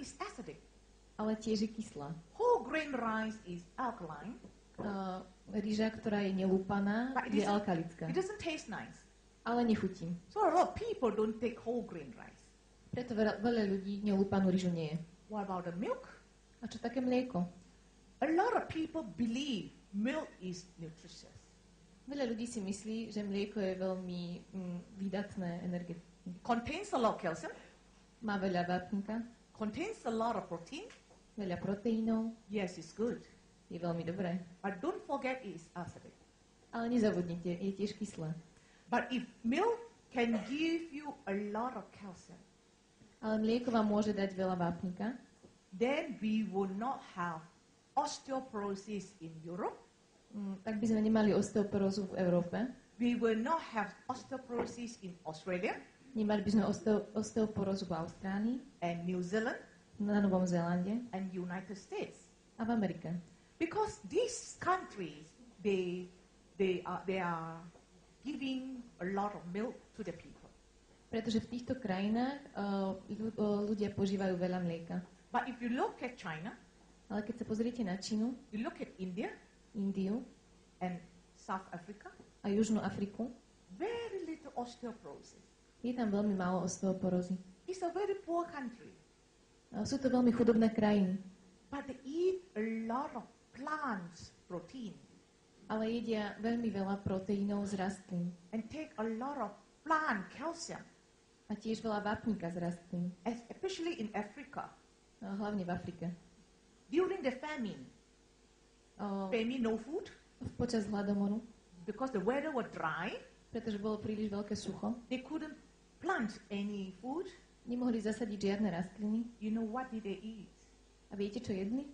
is acidic. ale tiež je kyslá. Whole grain rice is alkaline. Rýža, ktorá je nelúpaná, But je alkalická, it doesn't taste nice. ale nechutí. So a lot of people don't take whole grain rice. Preto veľa ľudí nelúpanú rýžu nie je. What about the milk? A čo také mlieko? A lot of people believe milk is nutritious. Veľa ľudí si myslí, že mlieko je veľmi výdatné energie. Contains a lot of calcium, Má veľa vápnika, contains a lot of protein. veľa proteínov, Yes, it's good. je veľmi dobré. But don't forget it's acidic. Ale nezabudnite, je tiež kyslé. But if milk can give you a lot of calcium, Ale mlieko vám môže dať veľa vápnika, then we will not have osteoporosis in Europe. Tak by sme nemali osteoporózu v Európe, We will not have osteoporosis in Australia nemali by sme osteoporózu v Austrálii, and New Zealand na Novom Zélande and United States. a v Amerike. Because these countries, they are giving a lot of milk to the people. Pretože v týchto krajinách ľudia požívajú veľa mlieka. But if you look at China, Ale keď sa pozriete na Čínu, you look at India Indiu and South Africa, a Južnú Afriku, very little osteoporosis. je tam veľmi málo osteoporózy. It's a very poor country, Sú to veľmi chudobné krajiny, but they eat a lot of plants protein ale jedia veľmi veľa proteínov z rastlín and take a lot of plant calcium, a tiež veľa vápnika z rastlín, especially in Africa. hlavne v Afrike. During the famine, no food, Počas hladomoru, because the weather was dry, pretože bolo príliš veľké sucho, they couldn't plant any food. nemohli zasadiť žiadne rastliny. You know what did they eat? A viete, čo jedli?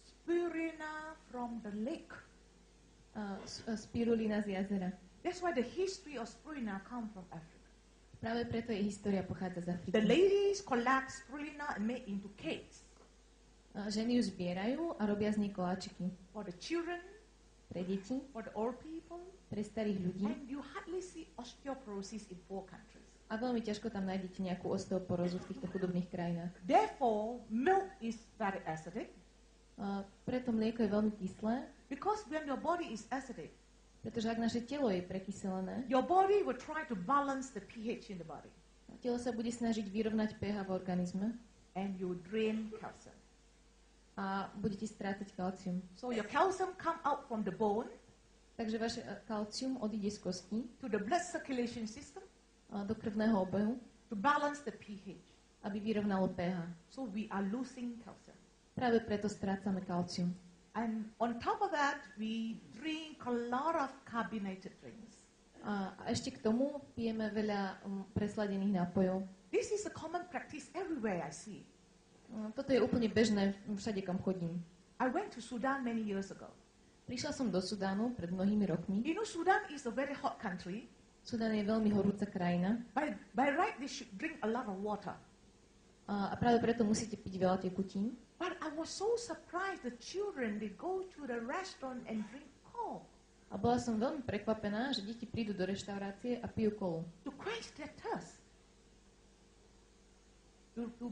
Spirulina from the lake. Spirulina z jazera. That's why the history of spirulina come from Africa. Práve preto je história pochádza z Afriky. The ladies collect spirulina and make into cakes Ženy ju zbierajú a robia z nej koláčiky. for the children, Pre deti, for the old people, pre starých ľudí. and you hardly see osteoporosis in poor countries. A veľmi ťažko tam nájdete nejakú osteoporózu v týchto chudobných krajinách. Therefore, milk is very acidic, Preto mlieko je veľmi kyslé, because when your body is acidic, pretože ak naše telo je prekyselené, your body will try to balance the pH in the body, telo sa bude snažiť vyrovnať pH v organizme and you drain calcium. a budete strácať kalcium. So your calcium come out from the bone Takže vaše kalcium odíde z kosti to the blood circulation system do krvného obehu, to balance the pH. aby vyrovnalo pH. So we are losing calcium. Práve preto strácame kalcium. And on top of that, we drink a lot of carbonated drinks. A ešte k tomu pijeme veľa presladených nápojov. This is a common practice everywhere I see. Toto je úplne bežné všade, kam chodím. I went to Sudan many years ago. Prišla som do Sudánu pred mnohými rokmi. You know, Sudan is a very hot country. Sudán je veľmi horúca krajina By right, they should drink a lot of water. a práve preto musíte piť veľa tekutín. But I was so surprised the children, they go to the restaurant and drink Coke A bola som veľmi prekvapená, že deti prídu do reštaurácie a pijú kolu. to quench their thirst.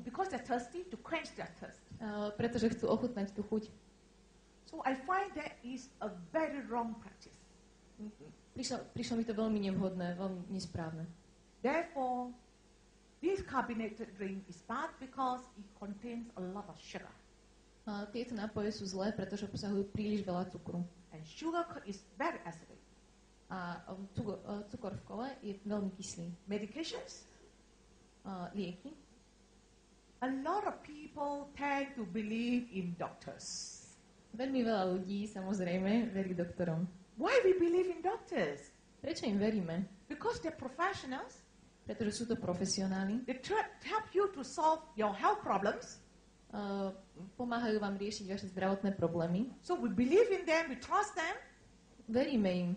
Because they're thirsty, to quench their thirst. Pretože chcú ochutnať tú chuť. So I find that is a very wrong practice. Prišlo mi to veľmi nevhodné, veľmi nesprávne. Therefore, this carbonated drink is bad because it contains a lot of sugar. Tieto nápoje sú zlé, pretože obsahujú príliš veľa cukru. And sugar is very acidic. A cukor v kole je veľmi kyslý. Medications? Lieky. A lot of people tend to believe in doctors. Veľmi veľa ľudí, samozrejme, verí doktorom. Why we believe in doctors? Prečo im veríme? Because they're professionals. Pretože sú to profesionáli. They help you to solve your health problems. Pomáhajú vám riešiť vaše zdravotné problémy. So we believe in them, we trust them. Veríme im.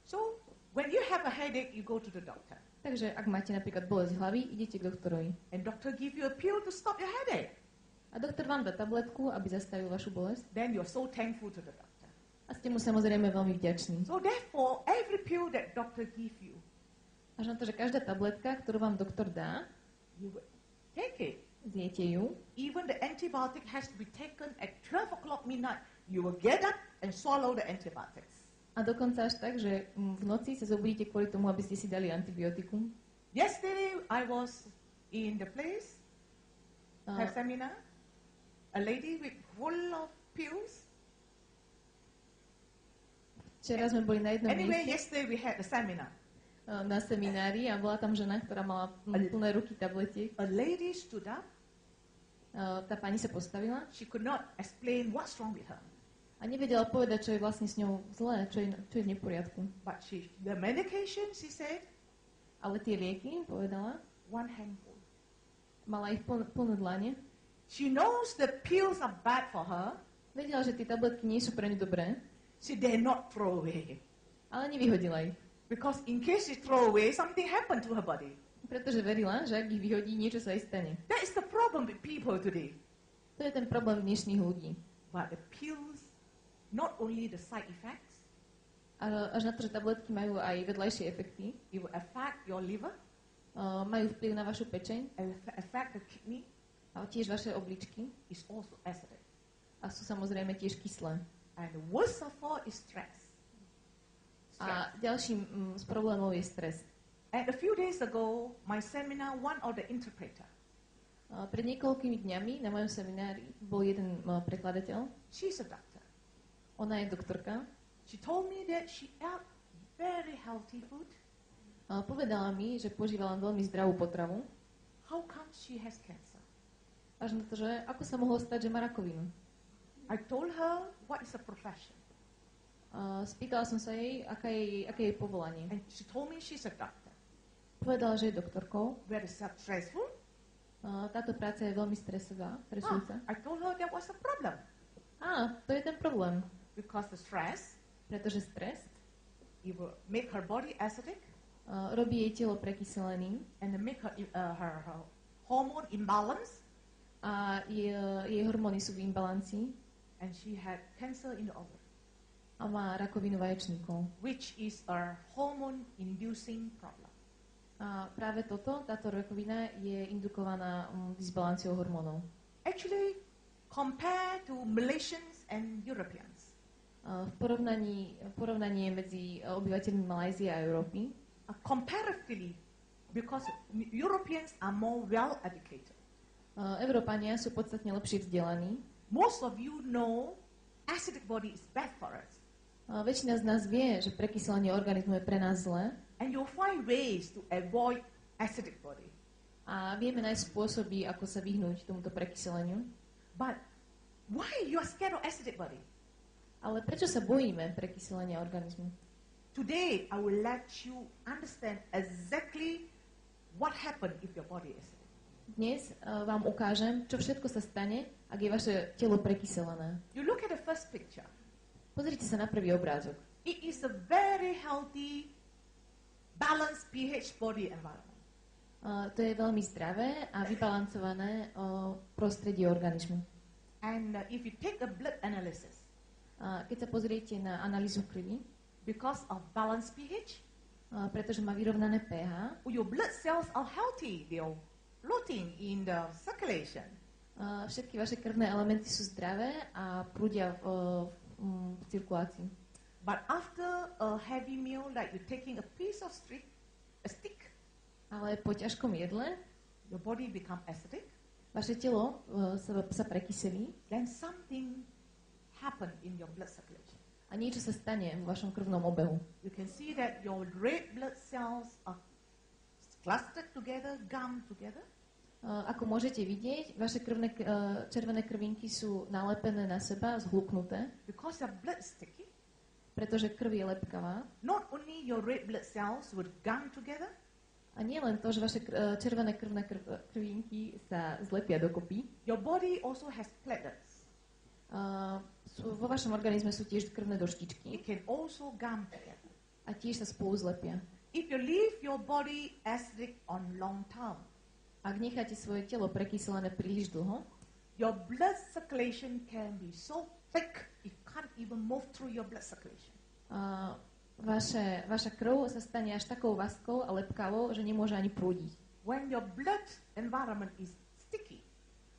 So when you have a headache, you go to the doctor. Takže ak máte napríklad bolesť hlavy, idete k doktorovi. And doctor give you a pill to stop your headache. A doktor vám dá tabletku, aby zastavil vašu bolesť. Then you're so thankful to the doctor. A ste mu samozrejme veľmi vďační. So therefore, every pill that doctor give you, Až na to, že každá tabletka, ktorú vám doktor dá, you will take it. zjete ju, even the antibiotic has to be taken at 12 o'clock midnight. You will get up and swallow the antibiotics. a dokonca až tak, že v noci sa zobudíte kvôli tomu, aby ste si dali antibiotikum. Yesterday, I was in the place, have A seminar, a lady with full of pills. včera sme boli na jednom Anyway, mieste yesterday we had a seminar. na seminári a bola tam žena, ktorá mala plné ruky tabletiek. A lady stood up. Tá pani sa postavila She could not explain what's wrong with her. a nevedela povedať, čo je vlastne s ňou zlé, čo je v neporiadku. But the medication, she said, Ale tie lieky, povedala, one handful. mala ich plné dlane. She knows the pills are bad for her. Vedela, že tie tabletky nie sú pre ňu dobré, She dare not throw away. ale nevyhodila ich. Because in case she throw away, something happened to her body. Pretože verila, že ak ich vyhodí, niečo sa jej stane. That is the problem with people today. To je ten problém dnešných ľudí. But the pills, not only the side effects, Až na to, že tabletky majú aj vedľajšie efekty, it will affect your liver, majú vplyv na vašu pečeň it will affect the kidney, a tiež vaše obličky it's also acidic. a sú samozrejme tiež kyslé. And the worst of all is stress. A ďalším z problémov je stres. And a few days ago, my seminar, one of the interpreter, Pred niekoľkými dňami na mojom seminári bol jeden prekladateľ. she's a doctor. Ona je doktorka. She told me that she ate very healthy food. Povedala mi, že požívala veľmi zdravú potravu. How come she has cancer? Až na to, že ako sa mohlo stať, že má rakovinu. I told her what is her profession. Spýtala som sa jej, aké je jej povolanie. And she told me she's a doctor. Povedala, že je doktorkou. Very stressful. Táto práca je veľmi stresujúca. I told her that was a problem. To je ten problém. Because the stress, Pretože stres it will make her body acidic robí jej telo prekyseleným and make her hormone imbalance. a jej hormóny sú v imbalancii And she had cancer in the ovary, a má rakovinu vaječníkov. which is a hormone-inducing problem. A práve táto rakovina je indukovaná disbalanciou hormónov. Actually, compared to Malaysians and Europeans, V porovnaní medzi obyvateľmi Malajzie a Európy, comparatively, because Europeans are more well-educated. Európania sú podstatne lepšie vzdelaní. Most of you know acidic body is bad for us. Väčšina z nás vie, že prekyselenie organizmu je pre nás zlé And you'll find ways to avoid acidic body. a vieme nájsť spôsoby, ako sa vyhnúť tomuto prekyseleniu. But why you are scared of acidic body? Ale prečo sa bojíme prekyselenia organizmu? Today, I will let you understand exactly what happened if your body is acidic. Dnes vám ukážem, čo všetko sa stane, ak je vaše telo prekyselené. You look at the first picture. Pozrite sa na prvý obrázok. It is a very healthy, balanced pH body environment. To je veľmi zdravé a vybalancované prostredie organizmu. And if you take a blood analysis, Keď sa pozriete na analýzu krvi, because of balanced pH, pretože má vyrovnané pH, your blood cells are healthy. They are floating in the circulation. všetky vaše krvné elementy sú zdravé a prúdia v cirkulácii. But after a heavy meal, like you're taking a piece of a stick, Ale po ťažkom jedle your body become acidic, vaše telo sa prekyselí then something happen in your blood circulation. a niečo sa stane v vašom krvnom obehu. You can see that your red blood cells are clustered together, gummed together. Ako môžete vidieť, vaše červené krvinky sú nalepené na seba, zhluknuté, Because your blood is sticky, pretože krv je lepkavá. not only your red blood cells would gum together, A nie len to, že vaše červené krvné krvinky sa zlepia dokopy. your body also has platelets. Vo vašom organizme sú tiež krvné doštičky It can also gum together. a tiež sa spolu zlepia. If you leave your body acidic on long term, Ak necháte svoje telo prekyselené príliš dlho, your blood circulation can be so thick it can't even move through your blood circulation. vaša krv sa stane až takou vaskou a lepkavou, že nemôže ani prúdiť. When your blood environment is sticky,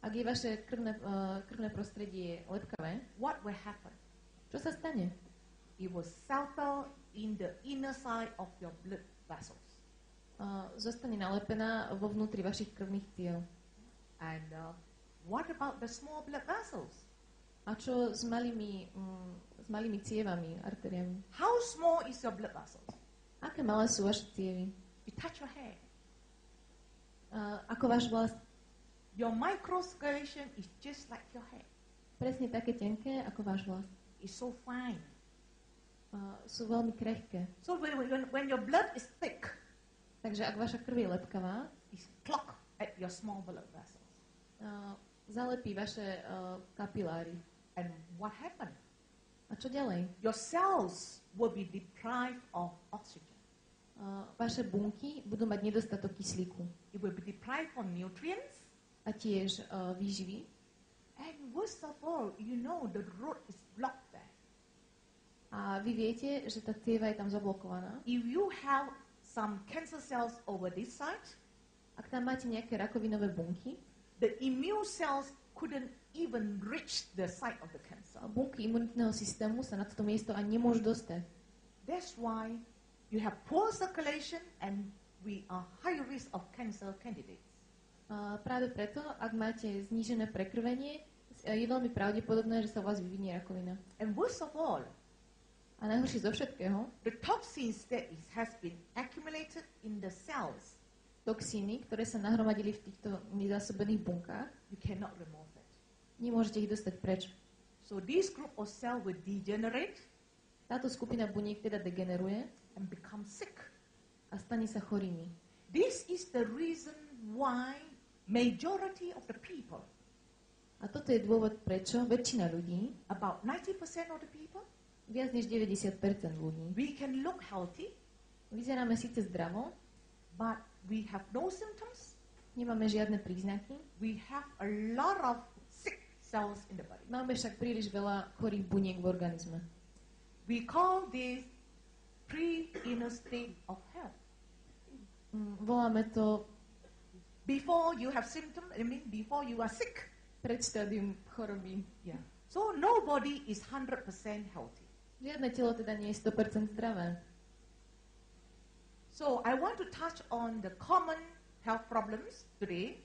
Ak je vaše krvné prostredie lepkavé, what will happen? čo sa stane? It will settle in the inner side of your blood vessels. Zostane nalepená vo vnútri vašich krvných ciel. And what about the small blood vessels? A čo s malými cievami, arteriami? How small is your blood vessels? Aké malé sú vaše cievy? You touch your hair. Ako váš vlas? Your microcirculation is just like your hair. Presne také tenké, ako váš vlas. It's so fine. Sú veľmi krehké. So when your blood is thick, Takže ak vaša krv je lepkavá, it's clogged at your small blood vessels. zalepí vaše kapiláry. And what happened? A čo ďalej? Your cells will be deprived of oxygen. Vaše bunky budú mať nedostatok kyslíku It will be deprived of nutrients. a tiež výživy. And worst of all, you know the road is blocked there. A vy viete, že tá cieva je tam zablokovaná. If you have some cancer cells over this side, Ak tam máte nejaké rakovinové bunky, the immune cells couldn't even reach the site of the cancer. bunky imunitného systému sa na toto miesto ani nemôžu dostať. That's why you have poor circulation and we are high risk of cancer candidates. Práve preto, ak máte znížené prekrvenie, je veľmi pravdepodobné, že sa u vás vyvinie rakovina. And worst of all, A najhoršie zo všetkého, the toxins that has been accumulated in the cells, toxíny, ktoré sa nahromadili v týchto nezásobených bunkách, you cannot remove it. nemôžete ich dostať preč. So this group of cells will degenerate Táto skupina buniek teda degeneruje and become sick. a stane sa chorými. This is the reason why majority of the people, A toto je dôvod, prečo väčšina ľudí, about 90% of the people, viac než 90% ľudí, we can look healthy, vyzeráme síce zdravo, but we have no symptoms. nemáme žiadne príznaky, We have a lot of sick cells in the body. máme však príliš veľa chorých buniek v organizme. We call this pre-inner state of health. Voláme to Before you have symptoms, before you are sick. predštádium choroby. Yeah. So nobody is 100% healthy. Žiadne telo teda nie je 100% zdravé. So I want to touch on the common health problems today.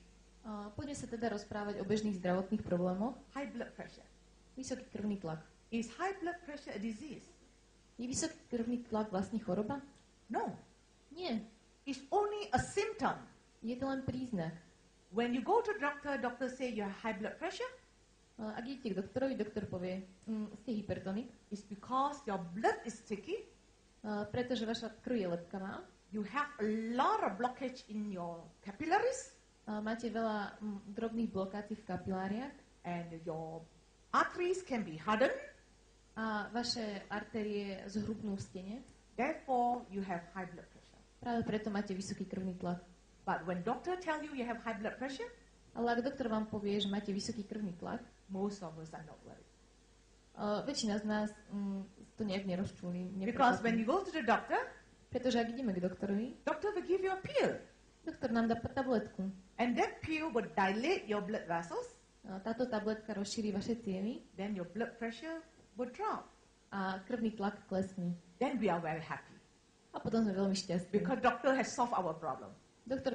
Poďme sa teda rozprávať o bežných zdravotných problémoch. High blood pressure. Vysoký krvný tlak. Is high blood pressure a disease? Je vysoký krvný tlak vlastne choroba? No. Nie. It's only a symptom. Je to len príznak. When you go to doctor, doctor say you have high blood pressure. Ak idete k doktorovi, doktor povie, ste hypertonik, It's because your blood is sticky. pretože vaša krv je lepkavá, You have a lot of blockage in your capillaries. máte veľa drobných blokácií v kapiláriách And your arteries can be hardened. a vaše artérie zhrubnú v stene. Therefore, you have high blood pressure. Práve preto máte vysoký krvný tlak. But when doctor tell you you have high blood pressure, Ale ak doktor vám povie, že máte vysoký krvný tlak, most of us are not worried. väčšina z nás to nejak nerozčúli. Because when you go to the doctor, Pretože ak ideme k doktorovi, doctor will give you a pill. doktor nám dá tabletku. And that pill will dilate your blood vessels. Táto tabletka rozšíri vaše cievy Then your blood pressure will drop. a krvný tlak klesne. Then we are very happy. A potom sme veľmi šťastní. Because doctor has solved our problem. Doktor